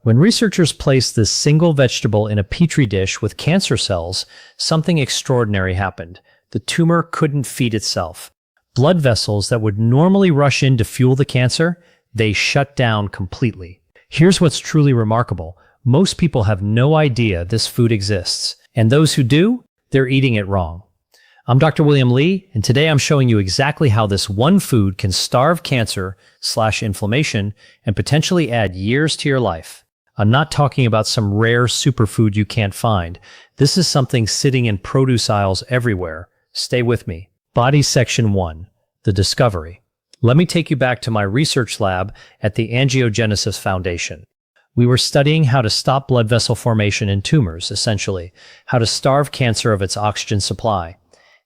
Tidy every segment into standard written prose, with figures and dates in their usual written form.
When researchers placed this single vegetable in a Petri dish with cancer cells, something extraordinary happened. The tumor couldn't feed itself. Blood vessels that would normally rush in to fuel the cancer, they shut down completely. Here's what's truly remarkable. Most people have no idea this food exists. And those who do, they're eating it wrong. I'm Dr. William Lee, and today I'm showing you exactly how this one food can starve cancer/inflammation and potentially add years to your life. I'm not talking about some rare superfood you can't find. This is something sitting in produce aisles everywhere. Stay with me. Body Section 1. The Discovery. Let me take you back to my research lab at the Angiogenesis Foundation. We were studying how to stop blood vessel formation in tumors, essentially, how to starve cancer of its oxygen supply.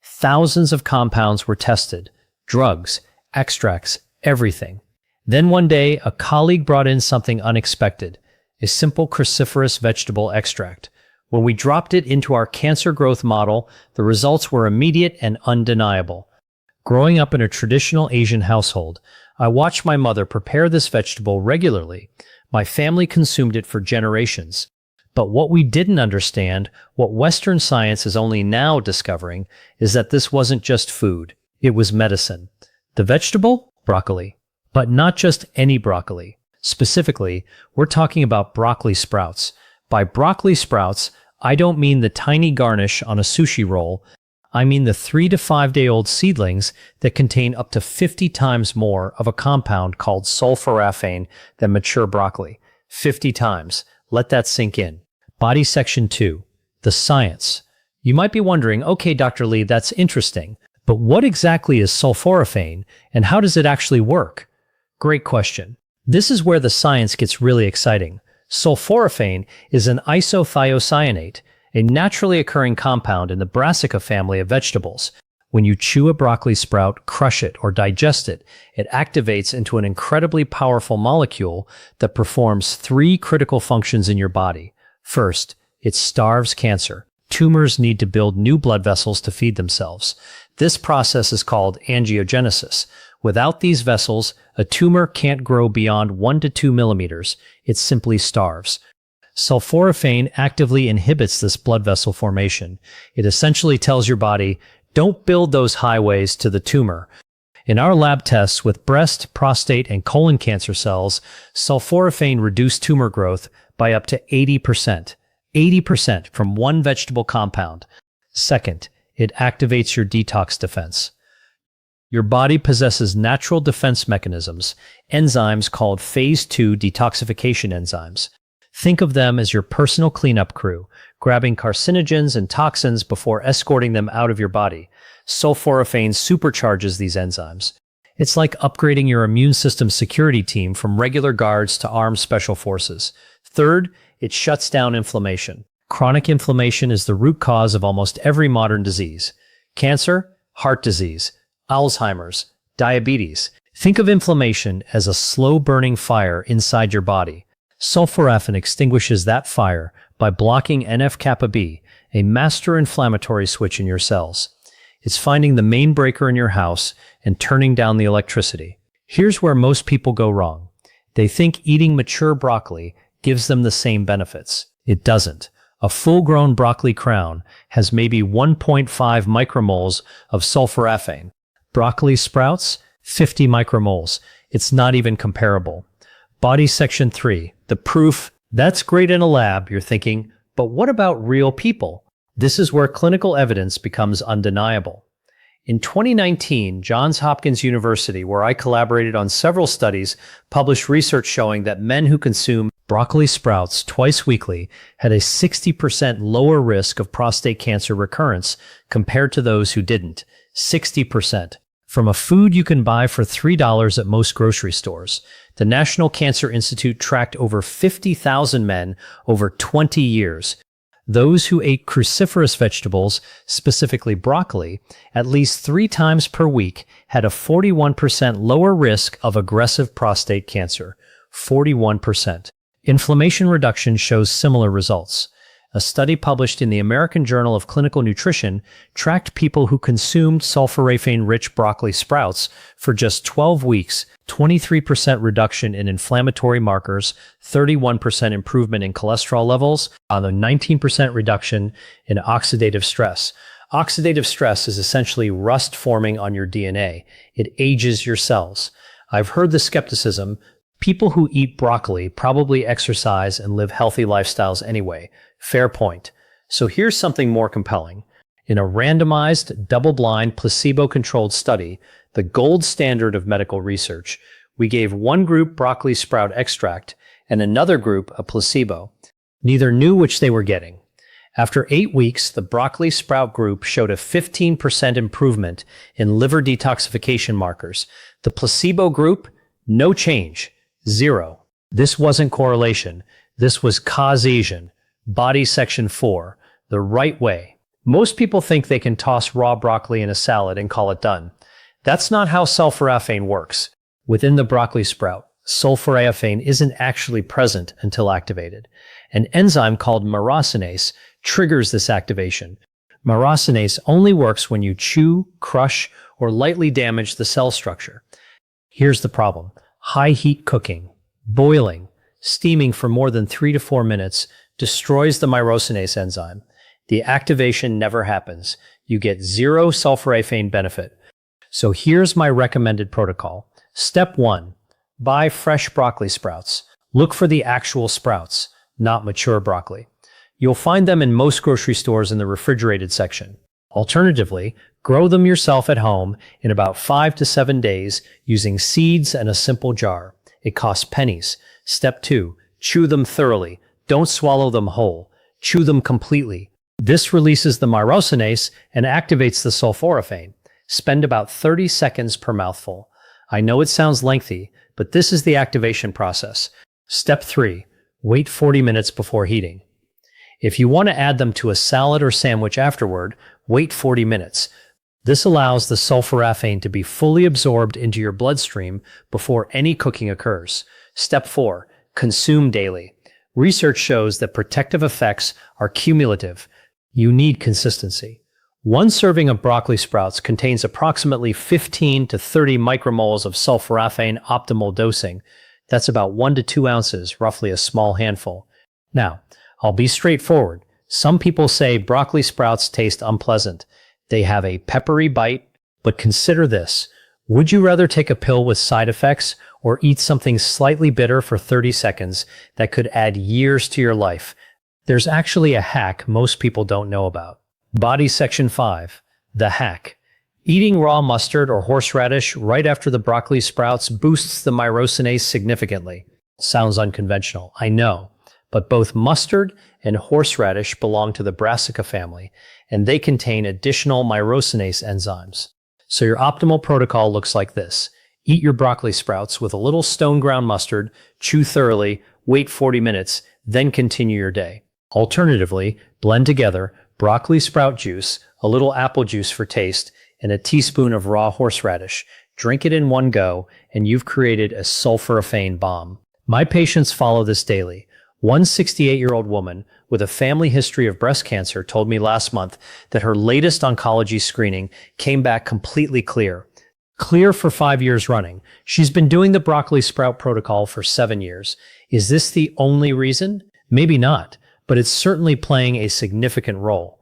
Thousands of compounds were tested, drugs, extracts, everything. Then one day, a colleague brought in something unexpected, a simple cruciferous vegetable extract. When we dropped it into our cancer growth model, the results were immediate and undeniable. Growing up in a traditional Asian household, I watched my mother prepare this vegetable regularly. My family consumed it for generations. But what we didn't understand, what Western science is only now discovering, is that this wasn't just food. It was medicine. The vegetable? Broccoli. But not just any broccoli. Specifically, we're talking about broccoli sprouts. By broccoli sprouts, I don't mean the tiny garnish on a sushi roll. I mean the 3 to 5 day old seedlings that contain up to 50 times more of a compound called sulforaphane than mature broccoli. 50 times. Let that sink in. Body Section 2. The Science. You might be wondering, okay, Dr. Lee, that's interesting, but what exactly is sulforaphane and how does it actually work? Great question. This is where the science gets really exciting. Sulforaphane is an isothiocyanate, a naturally occurring compound in the brassica family of vegetables. When you chew a broccoli sprout, crush it, or digest it, it activates into an incredibly powerful molecule that performs 3 critical functions in your body. First, it starves cancer. Tumors need to build new blood vessels to feed themselves. This process is called angiogenesis. Without these vessels, a tumor can't grow beyond 1 to 2 millimeters. It simply starves. Sulforaphane actively inhibits this blood vessel formation. It essentially tells your body, don't build those highways to the tumor. In our lab tests with breast, prostate, and colon cancer cells, sulforaphane reduced tumor growth by up to 80%. 80% from one vegetable compound. Second, it activates your detox defense. Your body possesses natural defense mechanisms, enzymes called phase 2 detoxification enzymes. Think of them as your personal cleanup crew, grabbing carcinogens and toxins before escorting them out of your body. Sulforaphane supercharges these enzymes. It's like upgrading your immune system security team from regular guards to armed special forces. Third, it shuts down inflammation. Chronic inflammation is the root cause of almost every modern disease. Cancer, heart disease, Alzheimer's, diabetes. Think of inflammation as a slow-burning fire inside your body. Sulforaphane extinguishes that fire by blocking NF-kappa B, a master inflammatory switch in your cells. It's finding the main breaker in your house and turning down the electricity. Here's where most people go wrong. They think eating mature broccoli gives them the same benefits. It doesn't. A full-grown broccoli crown has maybe 1.5 micromoles of sulforaphane. Broccoli sprouts, 50 micromoles. It's not even comparable. Body Section 3. The proof. That's great in a lab, you're thinking, but what about real people? This is where clinical evidence becomes undeniable. In 2019, Johns Hopkins University, where I collaborated on several studies, published research showing that men who consume broccoli sprouts twice weekly had a 60% lower risk of prostate cancer recurrence compared to those who didn't. 60%. From a food you can buy for $3 at most grocery stores. The National Cancer Institute tracked over 50,000 men over 20 years. Those who ate cruciferous vegetables, specifically broccoli, at least 3 times per week had a 41% lower risk of aggressive prostate cancer. 41%. Inflammation reduction shows similar results. A study published in the American Journal of Clinical Nutrition tracked people who consumed sulforaphane-rich broccoli sprouts for just 12 weeks, 23% reduction in inflammatory markers, 31% improvement in cholesterol levels, and a 19% reduction in oxidative stress. Oxidative stress is essentially rust forming on your DNA. It ages your cells. I've heard the skepticism, people who eat broccoli probably exercise and live healthy lifestyles anyway. Fair point. So here's something more compelling. In a randomized, double-blind, placebo-controlled study, the gold standard of medical research, we gave one group broccoli sprout extract and another group a placebo. Neither knew which they were getting. After 8 weeks, the broccoli sprout group showed a 15% improvement in liver detoxification markers. The placebo group, no change, 0. This wasn't correlation. This was causation. Body section 4, the right way. Most people think they can toss raw broccoli in a salad and call it done. That's not how sulforaphane works. Within the broccoli sprout, sulforaphane isn't actually present until activated. An enzyme called myrosinase triggers this activation. Myrosinase only works when you chew, crush, or lightly damage the cell structure. Here's the problem. High heat cooking, boiling, steaming for more than 3 to 4 minutes destroys the myrosinase enzyme. The activation never happens. You get 0 sulforaphane benefit. So here's my recommended protocol. Step 1. Buy fresh broccoli sprouts. Look for the actual sprouts, not mature broccoli. You'll find them in most grocery stores in the refrigerated section. Alternatively, grow them yourself at home in about 5 to 7 days using seeds and a simple jar. It costs pennies. Step 2. Chew them thoroughly. Don't swallow them whole. Chew them completely. This releases the myrosinase and activates the sulforaphane. Spend about 30 seconds per mouthful. I know it sounds lengthy, but this is the activation process. Step 3. Wait 40 minutes before heating. If you want to add them to a salad or sandwich afterward, wait 40 minutes. This allows the sulforaphane to be fully absorbed into your bloodstream before any cooking occurs. Step 4. Consume daily. Research shows that protective effects are cumulative. You need consistency. One serving of broccoli sprouts contains approximately 15 to 30 micromoles of sulforaphane optimal dosing. That's about 1 to 2 ounces, roughly a small handful. Now, I'll be straightforward. Some people say broccoli sprouts taste unpleasant. They have a peppery bite, but consider this. Would you rather take a pill with side effects or eat something slightly bitter for 30 seconds that could add years to your life? There's actually a hack most people don't know about. Body section 5. The hack. Eating raw mustard or horseradish right after the broccoli sprouts boosts the myrosinase significantly. Sounds unconventional, I know, but both mustard and horseradish belong to the Brassica family, and they contain additional myrosinase enzymes. So your optimal protocol looks like this. Eat your broccoli sprouts with a little stone ground mustard, chew thoroughly, wait 40 minutes, then continue your day. Alternatively, blend together broccoli sprout juice, a little apple juice for taste, and a teaspoon of raw horseradish. Drink it in one go, and you've created a sulforaphane bomb. My patients follow this daily. One 68-year-old woman with a family history of breast cancer told me last month that her latest oncology screening came back completely clear. Clear for 5 years running. She's been doing the broccoli sprout protocol for 7 years. Is this the only reason? Maybe not, but it's certainly playing a significant role.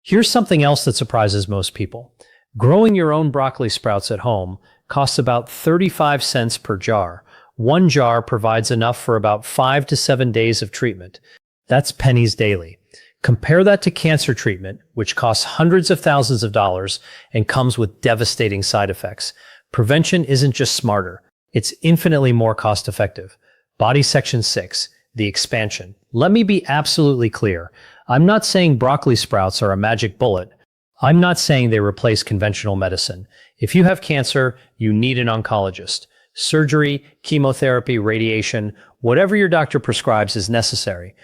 Here's something else that surprises most people. Growing your own broccoli sprouts at home costs about 35 cents per jar. One jar provides enough for about 5 to 7 days of treatment. That's pennies daily. Compare that to cancer treatment, which costs hundreds of thousands of dollars and comes with devastating side effects. Prevention isn't just smarter, it's infinitely more cost-effective. Body section 6, the expansion. Let me be absolutely clear. I'm not saying broccoli sprouts are a magic bullet. I'm not saying they replace conventional medicine. If you have cancer, you need an oncologist. Surgery, chemotherapy, radiation, whatever your doctor prescribes is necessary.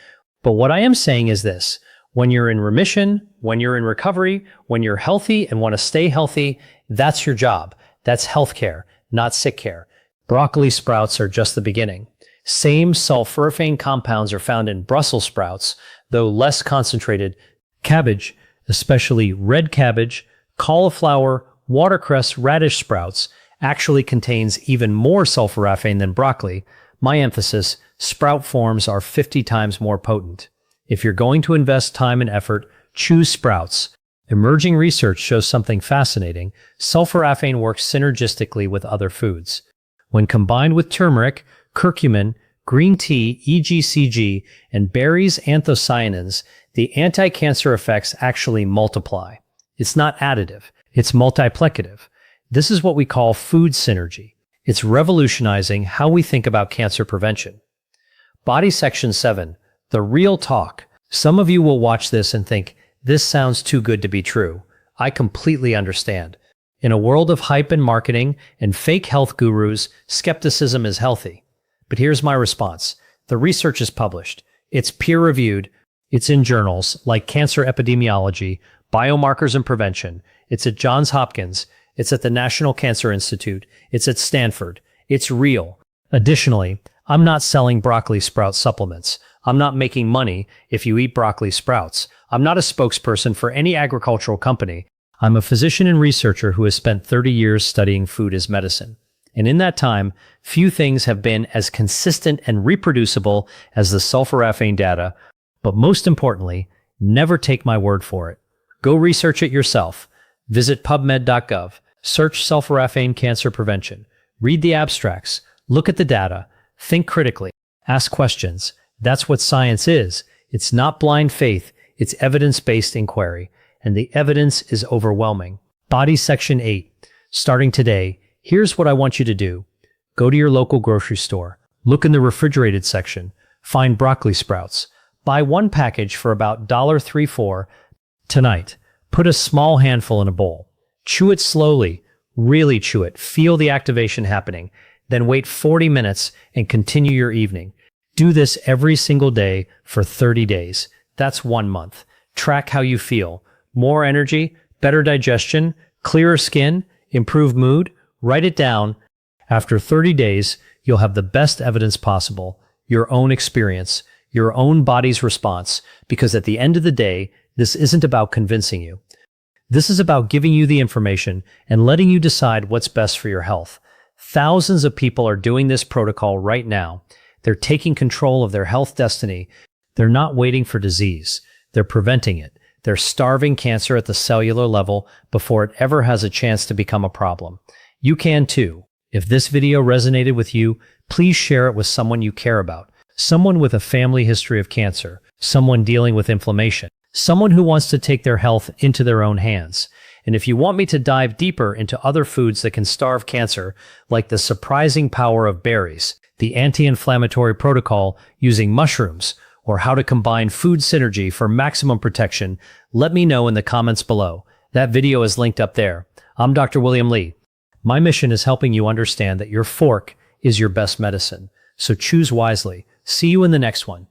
But what I am saying is this. When you're in remission, when you're in recovery, when you're healthy and want to stay healthy, that's your job. That's healthcare, not sick care. Broccoli sprouts are just the beginning. Same sulforaphane compounds are found in Brussels sprouts, though less concentrated. Cabbage, especially red cabbage, cauliflower, watercress, radish sprouts, actually contains even more sulforaphane than broccoli. My emphasis, sprout forms are 50 times more potent. If you're going to invest time and effort, choose sprouts. Emerging research shows something fascinating. Sulforaphane works synergistically with other foods. When combined with turmeric, curcumin, green tea, EGCG, and berries anthocyanins, the anti-cancer effects actually multiply. It's not additive, it's multiplicative. This is what we call food synergy. It's revolutionizing how we think about cancer prevention. Body section 7, the real talk. Some of you will watch this and think, this sounds too good to be true. I completely understand. In a world of hype and marketing and fake health gurus, skepticism is healthy. But here's my response. The research is published. It's peer-reviewed. It's in journals like Cancer Epidemiology, Biomarkers and Prevention. It's at Johns Hopkins. It's at the National Cancer Institute. It's at Stanford. It's real. Additionally, I'm not selling broccoli sprout supplements. I'm not making money if you eat broccoli sprouts. I'm not a spokesperson for any agricultural company. I'm a physician and researcher who has spent 30 years studying food as medicine. And in that time, few things have been as consistent and reproducible as the sulforaphane data. But most importantly, never take my word for it. Go research it yourself. Visit pubmed.gov. Search sulforaphane cancer prevention. Read the abstracts. Look at the data. Think critically. Ask questions. That's what science is. It's not blind faith. It's evidence-based inquiry. And the evidence is overwhelming. Body section 8. Starting today, here's what I want you to do. Go to your local grocery store. Look in the refrigerated section. Find broccoli sprouts. Buy one package for about $1.34 tonight. Put a small handful in a bowl. Chew it slowly. Really chew it. Feel the activation happening. Then wait 40 minutes and continue your evening. Do this every single day for 30 days. That's 1 month. Track how you feel. More energy, better digestion, clearer skin, improved mood. Write it down. After 30 days, you'll have the best evidence possible, your own experience, your own body's response, because at the end of the day, this isn't about convincing you. This is about giving you the information and letting you decide what's best for your health. Thousands of people are doing this protocol right now. They're taking control of their health destiny. They're not waiting for disease. They're preventing it. They're starving cancer at the cellular level before it ever has a chance to become a problem. You can too. If this video resonated with you, please share it with someone you care about. Someone with a family history of cancer. Someone dealing with inflammation. Someone who wants to take their health into their own hands. And if you want me to dive deeper into other foods that can starve cancer, like the surprising power of berries, the anti-inflammatory protocol using mushrooms, or how to combine food synergy for maximum protection, let me know in the comments below. That video is linked up there. I'm Dr. William Lee. My mission is helping you understand that your fork is your best medicine. So choose wisely. See you in the next one.